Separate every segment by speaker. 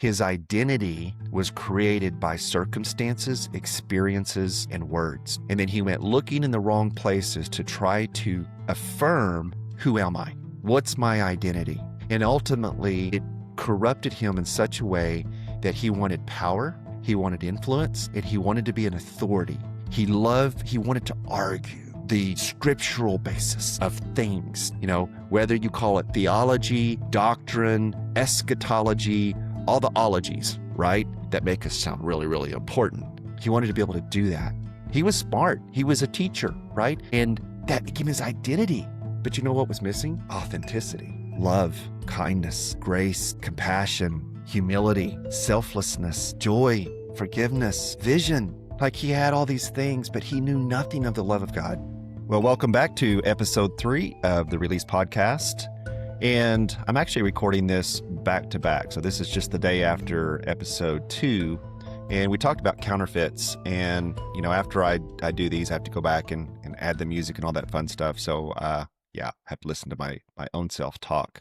Speaker 1: His identity was created by circumstances, experiences, and words. And then he went looking in the wrong places to try to affirm, who am I? What's my identity? And ultimately, it corrupted him in such a way that he wanted power, he wanted influence, and he wanted to be an authority. He wanted to argue the scriptural basis of things, whether you call it theology, doctrine, eschatology, all the ologies, right? That make us sound really, really important. He wanted to be able to do that. He was smart. He was a teacher, right? And that became his identity. But you know what was missing? Authenticity, love, kindness, grace, compassion, humility, selflessness, joy, forgiveness, vision. Like he had all these things, but he knew nothing of the love of God. Well, welcome back to episode 3 of the Release Podcast. And I'm actually recording this back to back. So this is just the day after episode 2. And we talked about counterfeits. And, after I do these, I have to go back and add the music and all that fun stuff. So, I have to listen to my own self talk.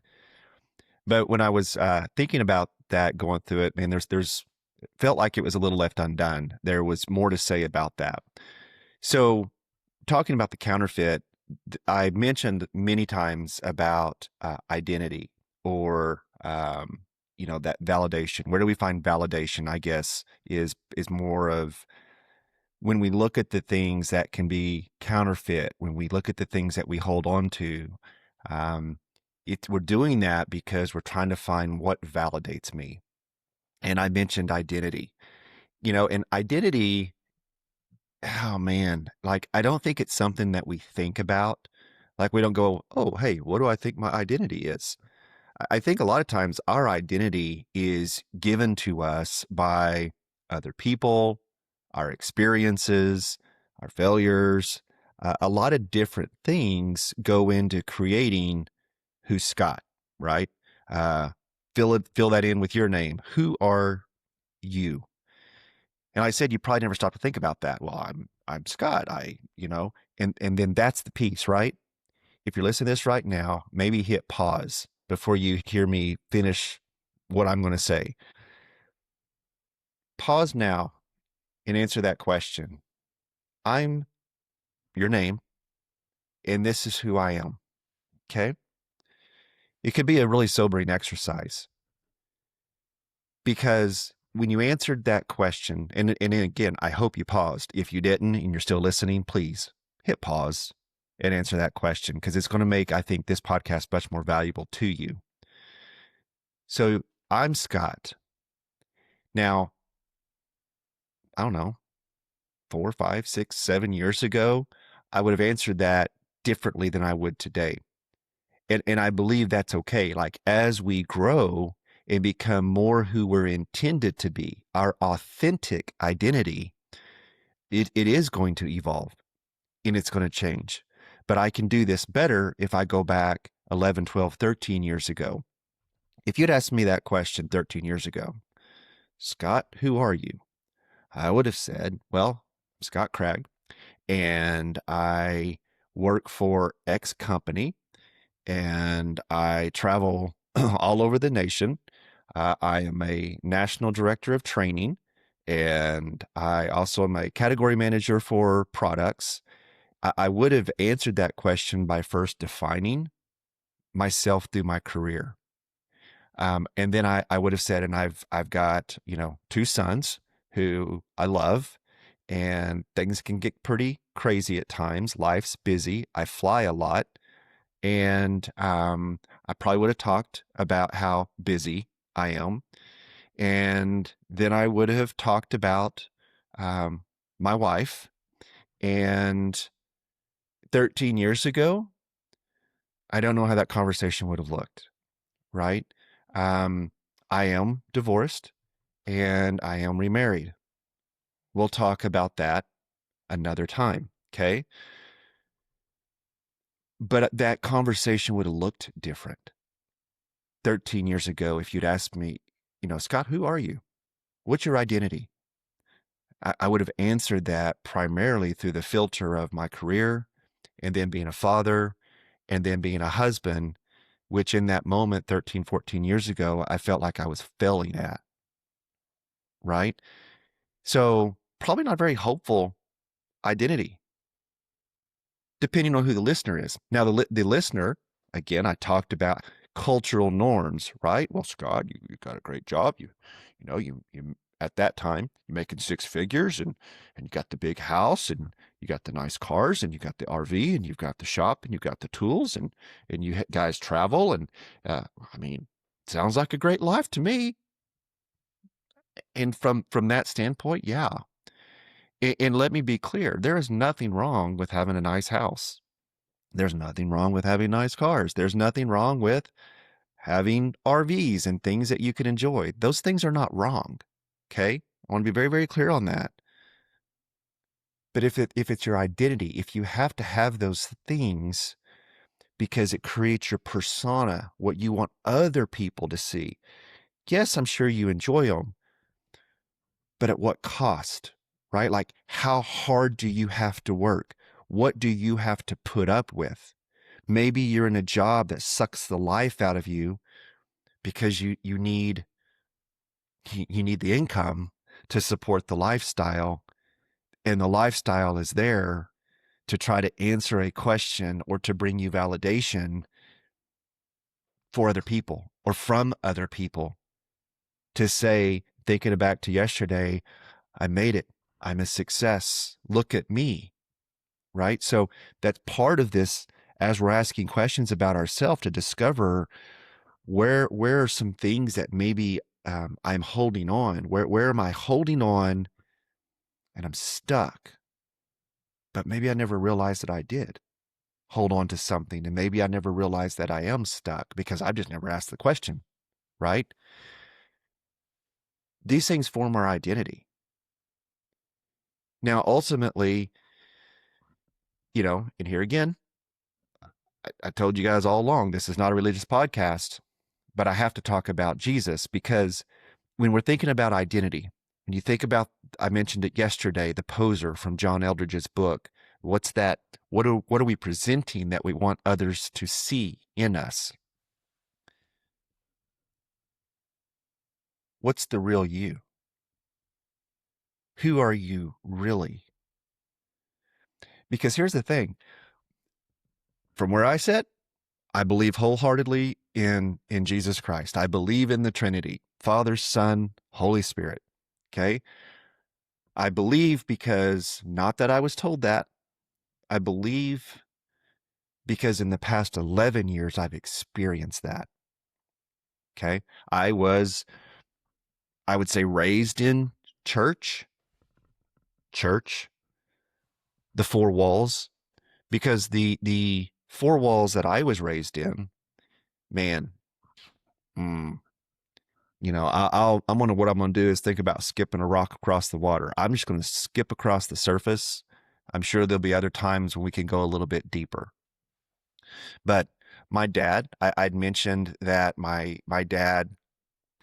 Speaker 1: But when I was thinking about that, going through it, man, there's felt like it was a little left undone. There was more to say about that. So talking about the counterfeit, I mentioned many times about identity or, that validation. Where do we find validation, I guess, is more of when we look at the things that can be counterfeit, when we look at the things that we hold on to, we're doing that because we're trying to find what validates me. And I mentioned identity, and identity, oh man, I don't think it's something that we think about. Like we don't go, oh, hey, what do I think my identity is? I think a lot of times our identity is given to us by other people, our experiences, our failures. A lot of different things go into creating who's Scott, right? Fill that in with your name. Who are you? And I said, you probably never stop to think about that. Well, I'm Scott. And then that's the piece, right? If you're listening to this right now, maybe hit pause before you hear me finish what I'm going to say. Pause now and answer that question. I'm your name, and this is who I am. Okay? It could be a really sobering exercise because when you answered that question, and again, I hope you paused. If you didn't and you're still listening, please hit pause and answer that question because it's going to make, I think, this podcast much more valuable to you. So I'm Scott. Now, I don't know, 4, 5, 6, 7 years ago, I would have answered that differently than I would today. And I believe that's okay. Like as we grow and become more who we're intended to be, our authentic identity, it is going to evolve and it's going to change. But I can do this better if I go back 11, 12, 13 years ago. If you'd asked me that question 13 years ago, Scott, who are you? I would have said, well, I'm Scott Craig, and I work for X company, and I travel all over the nation. I am a national director of training, and I also am a category manager for products. I would have answered that question by first defining myself through my career. And then I would have said, and I've got, 2 sons who I love, and things can get pretty crazy at times. Life's busy. I fly a lot. And I probably would have talked about how busy I am. And then I would have talked about my wife. And 13 years ago, I don't know how that conversation would have looked, right? I am divorced and I am remarried. We'll talk about that another time, okay? But that conversation would have looked different 13 years ago if you'd asked me, Scott, who are you? What's your identity? I would have answered that primarily through the filter of my career and then being a father and then being a husband, which in that moment, 13, 14 years ago, I felt like I was failing at. right? So probably not very hopeful identity, depending on who the listener is. Now, the listener, again, I talked about cultural norms, right? Well, Scott, you got a great job. You at that time you're making six figures, and you got the big house, and you got the nice cars, and you got the RV, and you've got the shop, and you've got the tools, and you guys travel, and I mean, sounds like a great life to me. And from that standpoint, yeah. And let me be clear, there is nothing wrong with having a nice house. There's nothing wrong with having nice cars. There's nothing wrong with having RVs and things that you can enjoy. Those things are not wrong. Okay? I want to be very, very clear on that. But if it's your identity, if you have to have those things because it creates your persona, what you want other people to see, yes, I'm sure you enjoy them, but at what cost, right? Like, how hard do you have to work? What do you have to put up with? Maybe you're in a job that sucks the life out of you because you need the income to support the lifestyle, and the lifestyle is there to try to answer a question or to bring you validation for other people or from other people, to say, thinking back to yesterday, I made it. I'm a success. Look at me. Right? So that's part of this, as we're asking questions about ourselves, to discover where are some things that maybe I'm holding on. Where am I holding on and I'm stuck? But maybe I never realized that I did hold on to something, and maybe I never realized that I am stuck because I've just never asked the question. Right? These things form our identity. Now, ultimately, and here again, I told you guys all along, this is not a religious podcast, but I have to talk about Jesus, because when we're thinking about identity, when you think about, I mentioned it yesterday, the poser from John Eldridge's book, what's that? What are we presenting that we want others to see in us? What's the real you? Who are you really? Because here's the thing, from where I sit, I believe wholeheartedly in Jesus Christ. I believe in the Trinity, Father, Son, Holy Spirit. Okay. I believe because, not that I was told that, I believe because in the past 11 years, I've experienced that. Okay. I would say, raised in church, the four walls, because the four walls that I was raised in, man, what I'm going to do is think about skipping a rock across the water. I'm just going to skip across the surface. I'm sure there'll be other times when we can go a little bit deeper. But my dad, I'd mentioned that my dad,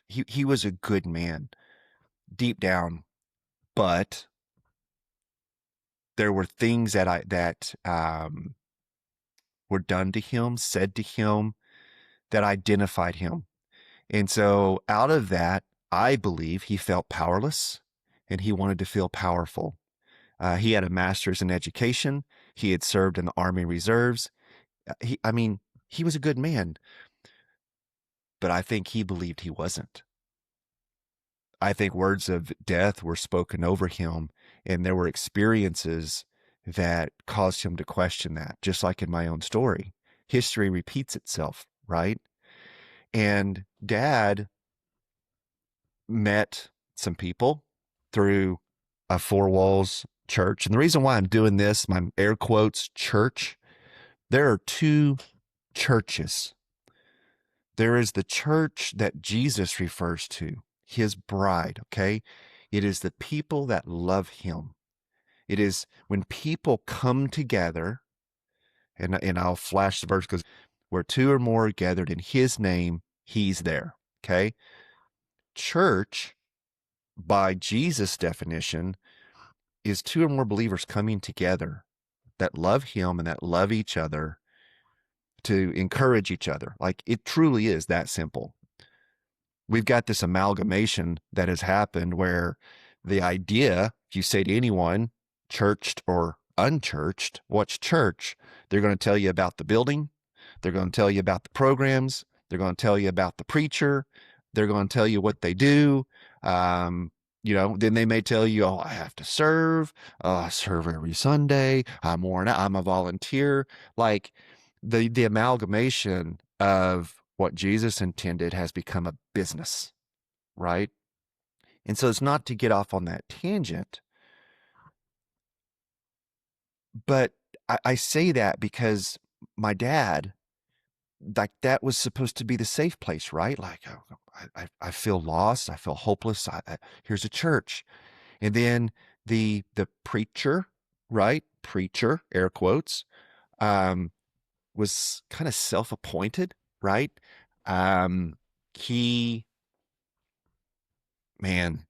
Speaker 1: he was a good man deep down, but there were things that were done to him, said to him, that identified him. And so out of that, I believe he felt powerless and he wanted to feel powerful. He had a master's in education. He had served in the Army Reserves. He was a good man, but I think he believed he wasn't. I think words of death were spoken over him, and there were experiences that caused him to question that, just like in my own story. History repeats itself, right? And Dad met some people through a four walls church. And the reason why I'm doing this, my air quotes, church, there are two churches. There is the church that Jesus refers to, his bride, okay? It is the people that love him. It is when people come together, and I'll flash the verse, because where two or more are gathered in his name, he's there, okay? Church, by Jesus' definition, is two or more believers coming together that love him and that love each other, to encourage each other. Like, it truly is that simple. We've got this amalgamation that has happened where the idea, if you say to anyone, churched or unchurched, what's church? They're going to tell you about the building. They're going to tell you about the programs. They're going to tell you about the preacher. They're going to tell you what they do. Then they may tell you, oh, I have to serve. I serve every Sunday. I'm worn out. I'm a volunteer. Like the amalgamation of what Jesus intended has become a business, right? And so it's not to get off on that tangent, but I say that because my dad, like that was supposed to be the safe place, right? Like I feel lost, I feel hopeless. Here's a church, and then the preacher, right? Preacher, air quotes, um, was kind of self-appointed, right? He, man,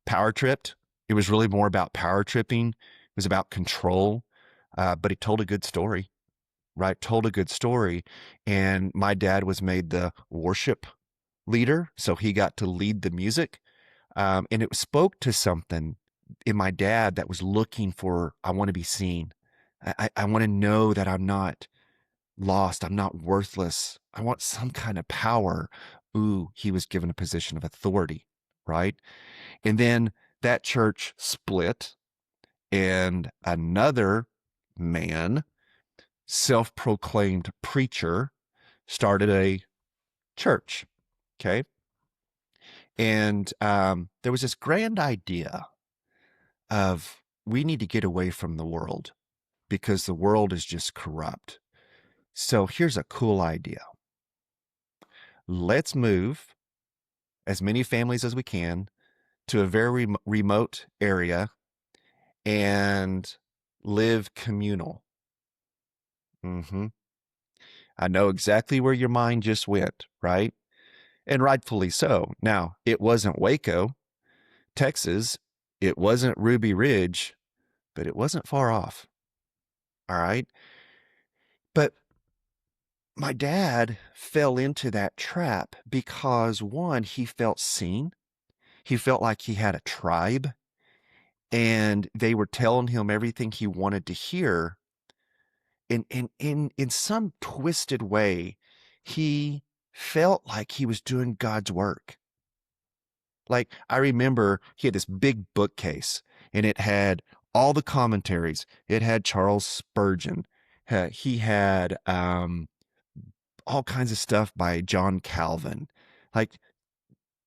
Speaker 1: power tripped. It was really more about power tripping. It was about control, but he told a good story, right? Told a good story. And my dad was made the worship leader, so he got to lead the music. And it spoke to something in my dad that was looking for, I want to be seen. I want to know that I'm not lost. I'm not worthless. I want some kind of power. Ooh, he was given a position of authority, right? And then that church split, and another man, self-proclaimed preacher, started a church. Okay. And there was this grand idea of we need to get away from the world because the world is just corrupt. So here's a cool idea. Let's move as many families as we can to a very remote area and live communal. I know exactly where your mind just went, right? And rightfully so. Now, it wasn't Waco, Texas. It wasn't Ruby Ridge, but it wasn't far off. All right. But my dad fell into that trap because, one, he felt seen. He felt like he had a tribe and they were telling him everything he wanted to hear. In some twisted way, he felt like he was doing God's work. Like I remember he had this big bookcase and it had all the commentaries. It had Charles Spurgeon. He had all kinds of stuff by John Calvin, like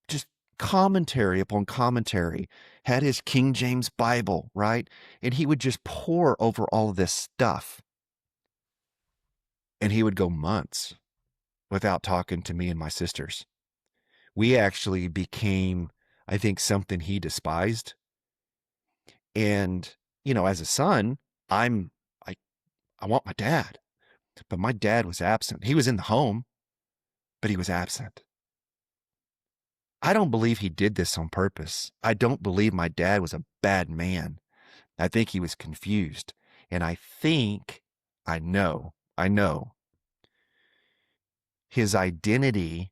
Speaker 1: just commentary upon commentary. Had his King James Bible, right? And he would just pour over all of this stuff. And he would go months without talking to me and my sisters. We actually became, I think, something he despised. And, as a son, I want my dad, but my dad was absent. He was in the home, but he was absent. I don't believe he did this on purpose. I don't believe my dad was a bad man. I think he was confused. And I know his identity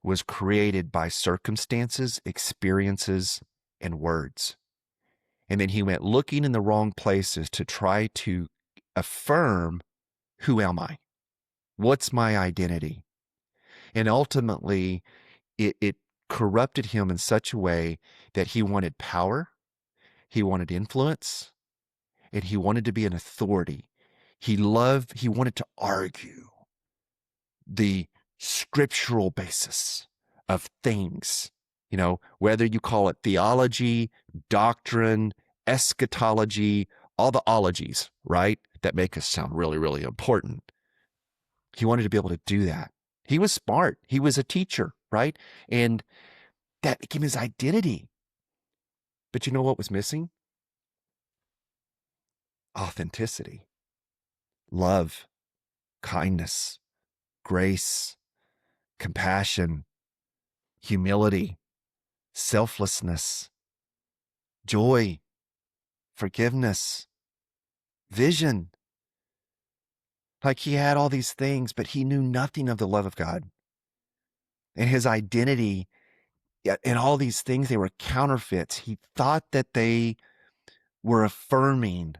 Speaker 1: was created by circumstances, experiences, and words. And then he went looking in the wrong places to try to affirm, who am I? What's my identity? And ultimately, it corrupted him in such a way that he wanted power, he wanted influence, and he wanted to be an authority. He wanted to argue the scriptural basis of things, whether you call it theology, doctrine, eschatology, all the ologies, right? That make us sound really, really important. He wanted to be able to do that. He was smart. He was a teacher, right? And that became his identity. But you know what was missing? Authenticity, love, kindness, grace, compassion, humility, selflessness, joy, forgiveness, vision. Like he had all these things, but he knew nothing of the love of God. And his identity Yeah, and all these things, they were counterfeits. He thought that they were affirming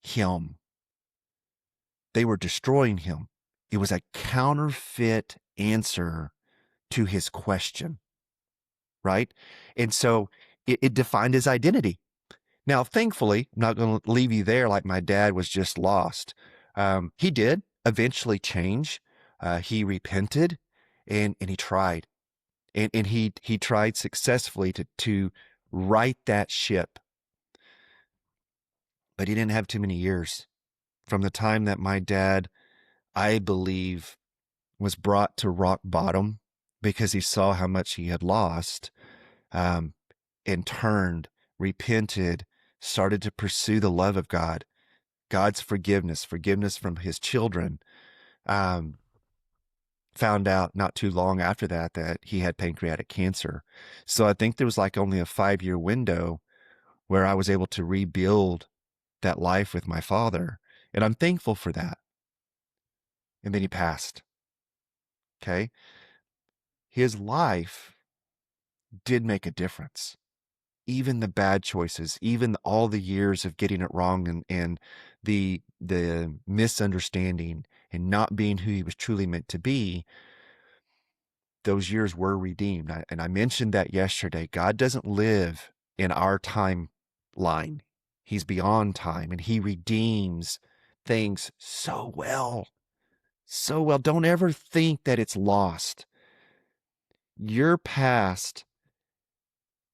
Speaker 1: him. They were destroying him. It was a counterfeit answer to his question, right? And so it defined his identity. Now, thankfully, I'm not going to leave you there like my dad was just lost. He did eventually change. He repented and he tried. And he tried successfully to right that ship. But he didn't have too many years. From the time that my dad, I believe, was brought to rock bottom because he saw how much he had lost, um, and turned, repented, started to pursue the love of God, God's forgiveness from his children. Um, Found out not too long after that he had pancreatic cancer. So I think there was like only a 5-year window where I was able to rebuild that life with my father. And I'm thankful for that. And then he passed. Okay. His life did make a difference. Even the bad choices, even all the years of getting it wrong and the misunderstanding and not being who he was truly meant to be, those years were redeemed. And I mentioned that yesterday. God doesn't live in our timeline. He's beyond time, and he redeems things so well. So well. Don't ever think that it's lost. Your past,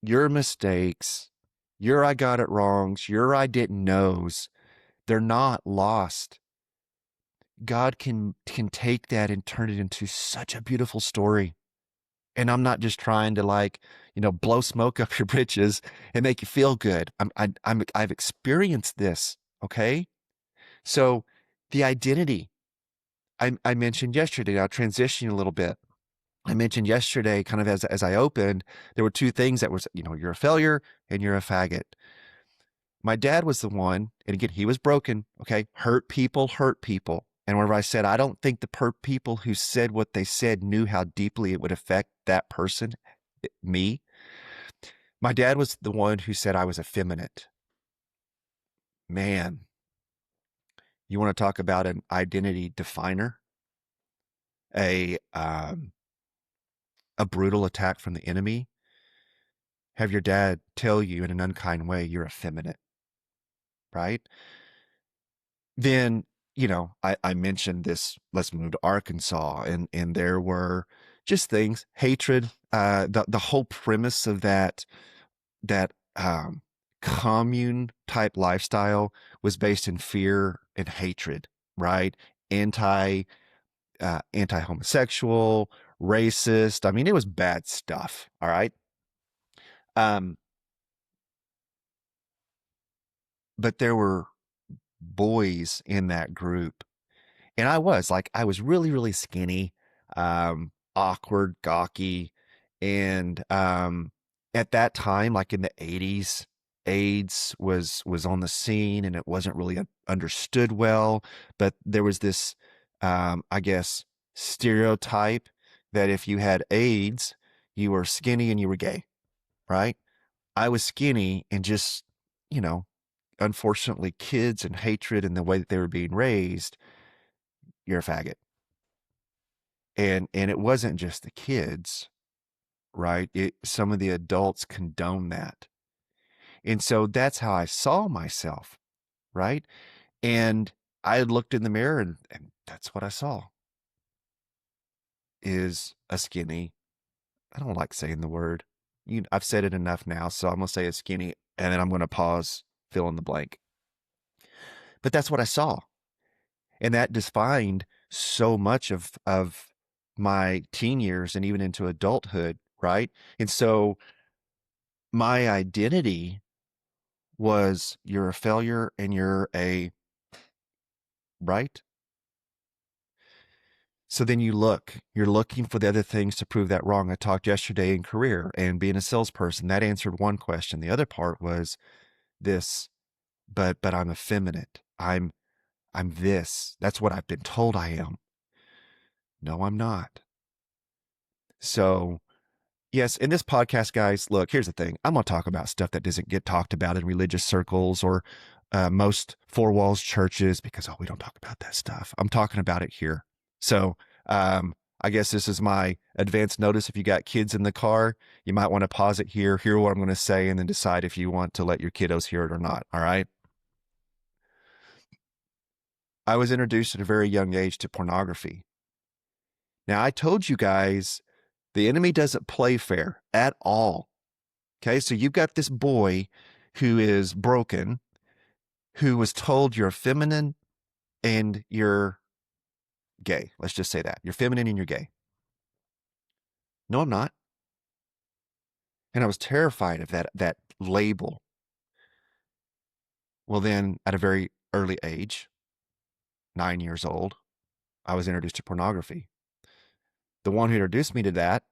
Speaker 1: your mistakes, your I got it wrongs, your I didn't knows, they're not lost. God can take that and turn it into such a beautiful story. And I'm not just trying to blow smoke up your britches and make you feel good. I've experienced this. Okay. So the identity I mentioned yesterday, I'll transition a little bit. I mentioned yesterday, kind of as I opened, there were two things that was, you're a failure and you're a faggot. My dad was the one, and again, he was broken. Okay. Hurt people. And whenever I said, I don't think the people who said what they said knew how deeply it would affect that person, me. My dad was the one who said I was effeminate. Man, you want to talk about an identity definer? A brutal attack from the enemy. Have your dad tell you in an unkind way you're effeminate, right? Then, I mentioned this, let's move to Arkansas, and there were just things, hatred, the whole premise of that commune type lifestyle was based in fear and hatred, right? Anti Anti-homosexual, racist. I mean, it was bad stuff. All right. Um, but there were boys in that group, and I was really, really skinny, awkward, gawky. And at that time, like in the 80s, AIDS was on the scene, and it wasn't really understood well. But there was this, I guess, stereotype that if you had AIDS, you were skinny and you were gay, right? I was skinny and just, you know, unfortunately, kids and hatred and the way that they were being raised, you're a faggot. And it wasn't just the kids, right? Some of the adults condone that. And so that's how I saw myself, right? And I looked in the mirror and that's what I saw is a skinny. I don't like saying the word. I've said it enough now, so I'm going to say a skinny, and then I'm going to pause, fill in the blank. But that's what I saw. And that defined so much of my teen years and even into adulthood, right? And so my identity was you're a failure and right? So then you're looking for the other things to prove that wrong. I talked yesterday in career and being a salesperson. That answered one question. The other part was this, but I'm effeminate. I'm this. That's what I've been told I am. No, I'm not. So Yes, in this podcast, guys, look, here's the thing. I'm going to talk about stuff that doesn't get talked about in religious circles or most four walls churches because, we don't talk about that stuff. I'm talking about it here. So I guess this is my advance notice. If you got kids in the car, you might want to pause it here, hear what I'm going to say, and then decide if you want to let your kiddos hear it or not. All right. I was introduced at a very young age to pornography. Now, I told you guys the enemy doesn't play fair at all. Okay, so you've got this boy who is broken, who was told you're feminine and you're gay. Let's just say that. You're feminine and you're gay. No, I'm not. And I was terrified of that label. Well, then at a very early age, 9 years old, I was introduced to pornography. The one who introduced me to that,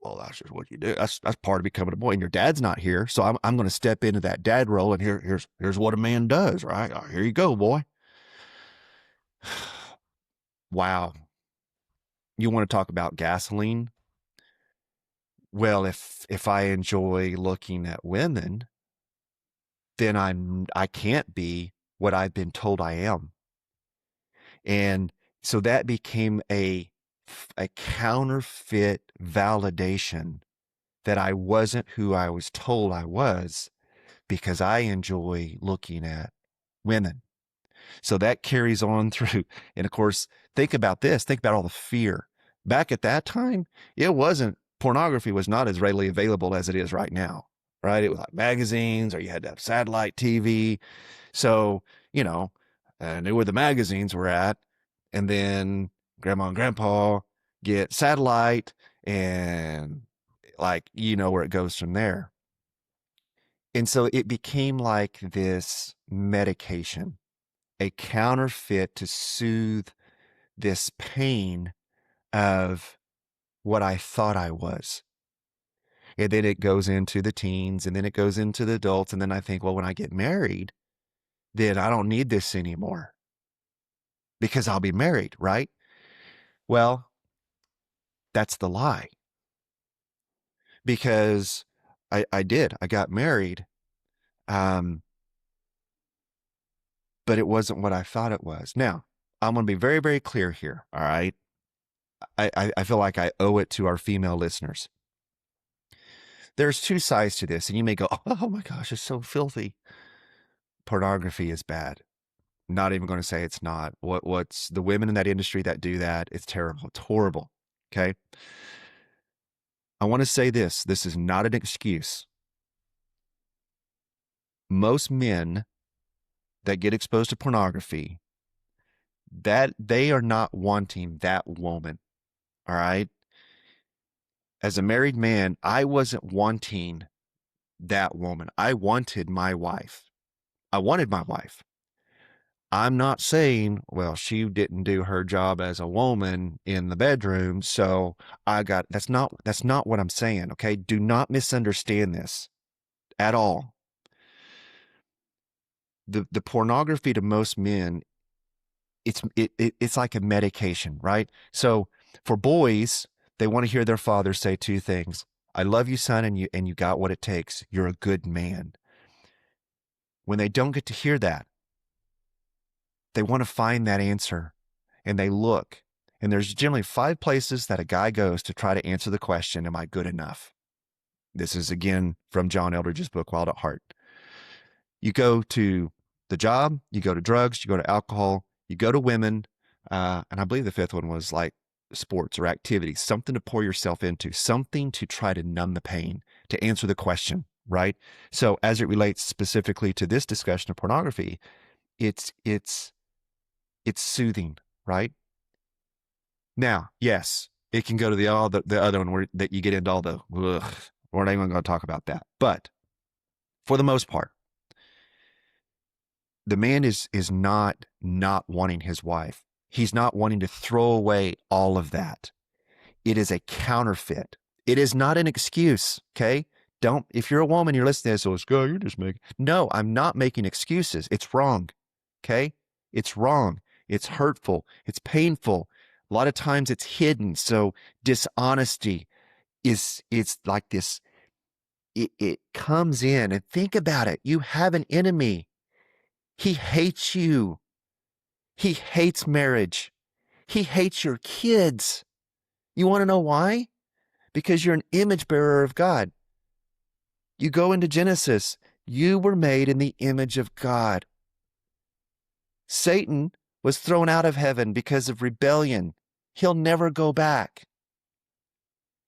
Speaker 1: well, that's just what you do. That's part of becoming a boy. And your dad's not here, so I'm going to step into that dad role. And here's what a man does, right? Here you go, boy. Wow. You want to talk about gasoline? Well, if I enjoy looking at women, then I can't be what I've been told I am. And so that became a counterfeit validation that I wasn't who I was told I was because I enjoy looking at women. So that carries on through. And of course, think about this. Think about all the fear. Back at that time, pornography was not as readily available as it is right now, right? It was like magazines or you had to have satellite TV. So, I knew where the magazines were at. And then grandma and grandpa get satellite and where it goes from there. And so it became like this medication, a counterfeit to soothe this pain of what I thought I was. And then it goes into the teens and then it goes into the adults. And then I think, well, when I get married, then I don't need this anymore because I'll be married, right? Well, that's the lie. Because I got married. But it wasn't what I thought it was. Now, I'm going to be very, very clear here. All right. I feel like I owe it to our female listeners. There's two sides to this, and you may go, oh my gosh, it's so filthy. Pornography is bad. Not even going to say it's not. What's the women in that industry that do that? It's terrible. It's horrible. Okay. I want to say this. This is not an excuse. Most men that get exposed to pornography, that they are not wanting that woman. All right. As a married man, I wasn't wanting that woman. I wanted my wife. I wanted my wife. I'm not saying, well, she didn't do her job as a woman in the bedroom, so that's not what I'm saying, okay? Do not misunderstand this at all. The pornography to most men, it's like a medication, right? So for boys, they want to hear their father say two things. I love you, son, and you got what it takes. You're a good man. When they don't get to hear that, they want to find that answer and they look. And there's generally 5 places that a guy goes to try to answer the question, am I good enough? This is again from John Eldridge's book, Wild at Heart. You go to the job, you go to drugs, you go to alcohol, you go to women. And I believe the 5th one was like sports or activities, something to pour yourself into, something to try to numb the pain, to answer the question, right? So as it relates specifically to this discussion of pornography, it's soothing, right? Now, yes, it can go to the other one that you get into all the, ugh, we're not even going to talk about that. But for the most part, the man is not wanting his wife. He's not wanting to throw away all of that. It is a counterfeit. It is not an excuse, okay? If you're a woman, you're listening to this, so it's good, you're just making. No, I'm not making excuses. It's wrong, okay? It's wrong. It's hurtful. It's painful. A lot of times it's hidden. So dishonesty, it's like this. It comes in, and think about it. You have an enemy. He hates you. He hates marriage. He hates your kids. You want to know why? Because you're an image bearer of God. You go into Genesis. You were made in the image of God. Satan was thrown out of heaven because of rebellion. He'll never go back.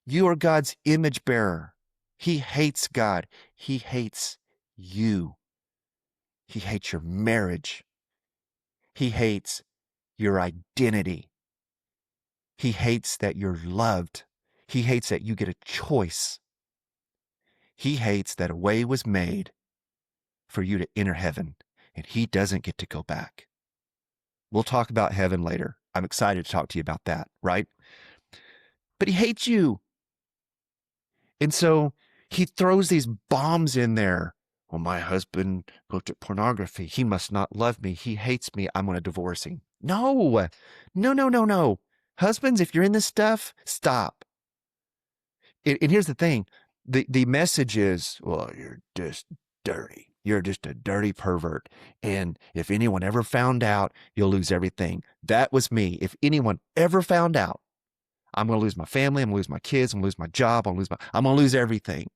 Speaker 1: You are God's image bearer. He hates God. He hates you. He hates your marriage. He hates your identity. He hates that you're loved. He hates that you get a choice. He hates that a way was made for you to enter heaven, and he doesn't get to go back. We'll talk about heaven later. I'm excited to talk to you about that, right? But he hates you. And so he throws these bombs in there. Well, my husband looked at pornography. He must not love me. He hates me. I'm going to divorce him. No. Husbands, if you're in this stuff, stop. And here's the thing. The message is, well, you're just dirty. You're just a dirty pervert. And if anyone ever found out, you'll lose everything. That was me. If anyone ever found out, I'm going to lose my family. I'm going to lose my kids. I'm going to lose my job. I'm going to lose everything.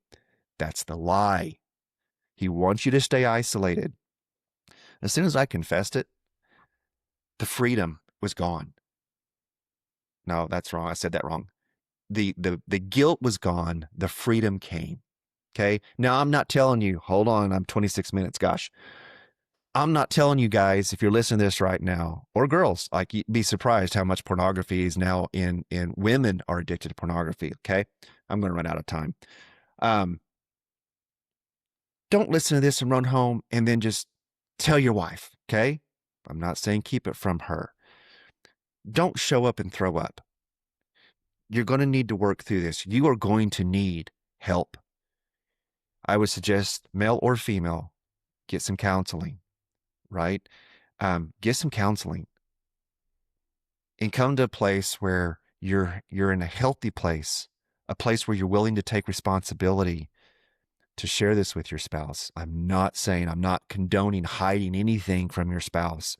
Speaker 1: That's the lie. He wants you to stay isolated. As soon as I confessed it, the freedom was gone. No, that's wrong. I said that wrong. The guilt was gone. The freedom came. Okay. Now I'm not telling you, hold on, I'm 26 minutes. Gosh. I'm not telling you guys, if you're listening to this right now, or girls, like, you'd be surprised how much pornography is now in women are addicted to pornography. Okay. I'm going to run out of time. Don't listen to this and run home and then just tell your wife. Okay. I'm not saying keep it from her. Don't show up and throw up. You're going to need to work through this. You are going to need help. I would suggest, male or female, get some counseling, right? Get some counseling and come to a place where you're in a healthy place, a place where you're willing to take responsibility to share this with your spouse. I'm not condoning hiding anything from your spouse,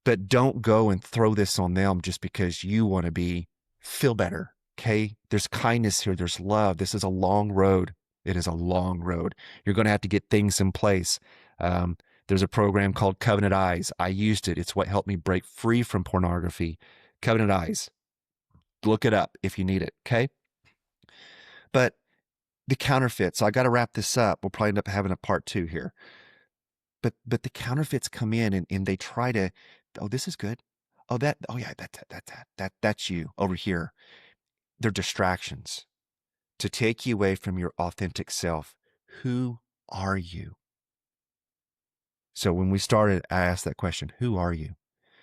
Speaker 1: but don't go and throw this on them just because you want to feel better. Okay. There's kindness here. There's love. This is a long road. It is a long road. You're going to have to get things in place. There's a program called Covenant Eyes. I used it. It's what helped me break free from pornography. Covenant Eyes. Look it up if you need it. Okay. But the counterfeit. So I got to wrap this up. We'll probably end up having a part 2 here. But the counterfeits come in and they try to, oh, this is good. Oh, that's you over here. They're distractions to take you away from your authentic self. Who are you? So when we started, I asked that question, who are you?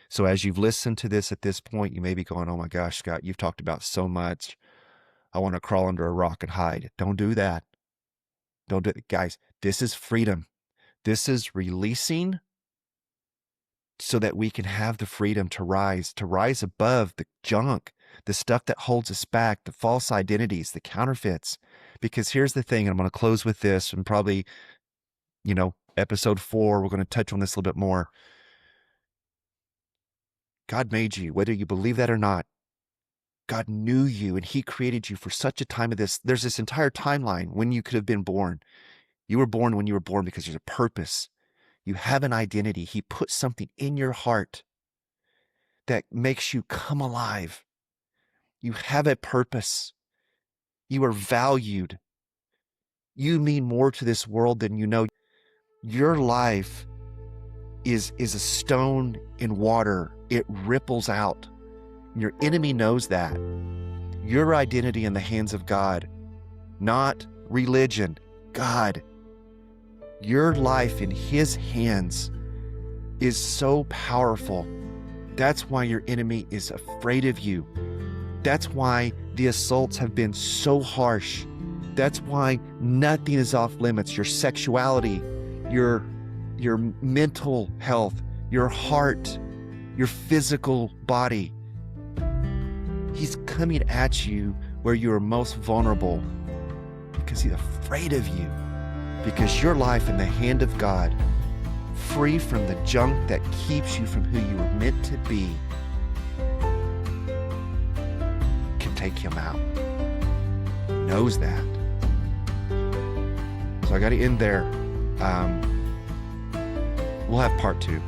Speaker 1: So as you've listened to this at this point, you may be going, oh my gosh, Scott, you've talked about so much. I want to crawl under a rock and hide. Don't do that. Don't do it. Guys, this is freedom. This is releasing so that we can have the freedom to rise above the junk, the stuff that holds us back, the false identities, the counterfeits. Because here's the thing, and I'm going to close with this, and probably, episode 4, we're going to touch on this a little bit more. God made you, whether you believe that or not. God knew you, and he created you for such a time of this. There's this entire timeline when you could have been born. You were born when you were born because there's a purpose. You have an identity. He put something in your heart that makes you come alive. You have a purpose. You are valued. You mean more to this world than you know. Your life is a stone in water. It ripples out. Your enemy knows that. Your identity in the hands of God, not religion, God. Your life in his hands is so powerful. That's why your enemy is afraid of you. That's why the assaults have been so harsh. That's why nothing is off limits. Your sexuality, your mental health, your heart, your physical body. He's coming at you where you are most vulnerable, because he's afraid of you, because your life in the hand of God, free from the junk that keeps you from who you were meant to be, can take him out. Knows that. So I got to end there. We'll have part 2.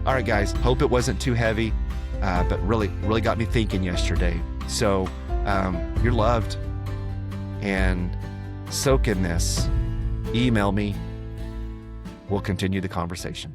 Speaker 1: All right, guys. Hope it wasn't too heavy, but really got me thinking yesterday. So you're loved, and soak in this. Email me. We'll continue the conversation.